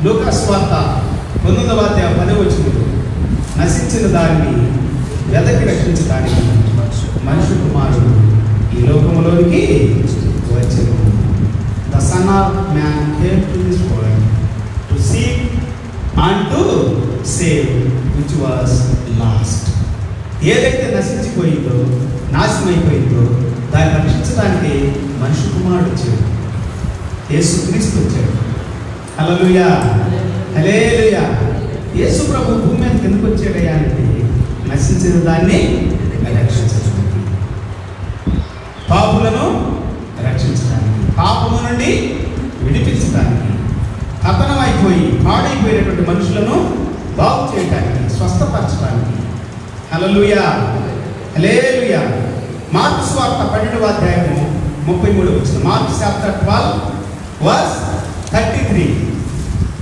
లూకా సువార్త 9వ అధ్యాయం 10వ వచనంలో నశించిన దాన్ని వెదకి రక్షించడానికి మనుష్య కుమారుడు ఈ లోకములోనికి వచ్చెను. The son of man came to this world to seek and to save which was last. ఏదైతే నశించిపోయిందో, నాశనమైపోయిందో దాన్ని రక్షించడానికి మనుష్య కుమారుడు వచ్చాడు, యేసుక్రీస్తు వచ్చాడు. హల్లెలూయా, హల్లెలూయా. యేసు ప్రభు భూమి మీదకి ఎందుకు వచ్చాడయ్యా అంటే నశించిన దాన్ని రక్షించడానికి, పాపులను రక్షించడానికి, పాపము నుండి విడిపించడానికి, పతనమైపోయి పాడైపోయినటువంటి మనుషులను బాగు చేయడానికి, స్వస్థపరచడానికి. హల్లెలూయా, హల్లెలూయా. మార్కు సువార్త 12వ అధ్యాయము 33వ వచనం. Mark chapter 12 verse 33.